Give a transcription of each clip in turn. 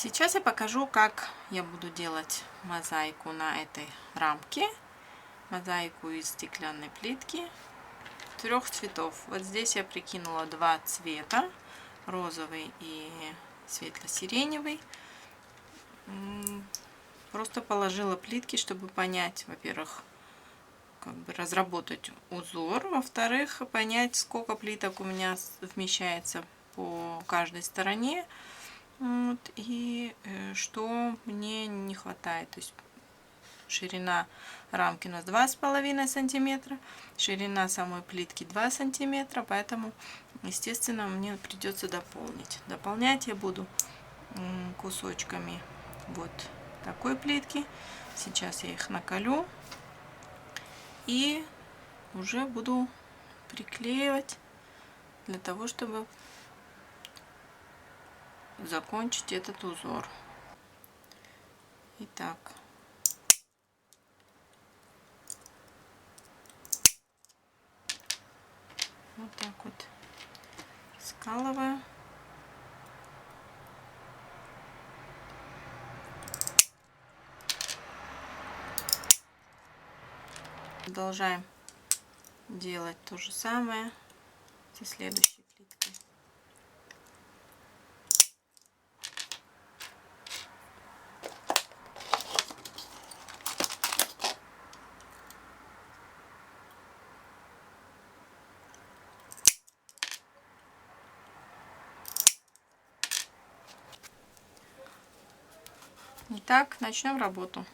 Сейчас я покажу, как я буду делать мозаику на этой рамке. Мозаику из стеклянной плитки 3 цветов. Вот здесь я прикинула 2 цвета, розовый и светло-сиреневый. Просто положила плитки, чтобы понять, во-первых, как бы разработать узор, во-вторых, понять, сколько плиток у меня вмещается по каждой стороне. Вот, и что мне не хватает. То есть ширина рамки у нас 2,5 сантиметра, ширина самой плитки 2 сантиметра, поэтому, естественно, мне придется дополнить. Дополнять я буду кусочками вот такой плитки. Сейчас я их наколю и уже буду приклеивать для того, чтобы закончить этот узор. Итак, вот так вот скалываю. Продолжаем делать то же самое со следующей плиткой. Итак, начнем работу.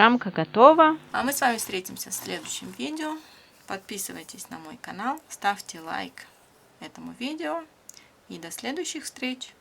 Фоторамка готова. А мы с вами встретимся в следующем видео. Подписывайтесь на мой канал, ставьте лайк этому видео. И до следующих встреч!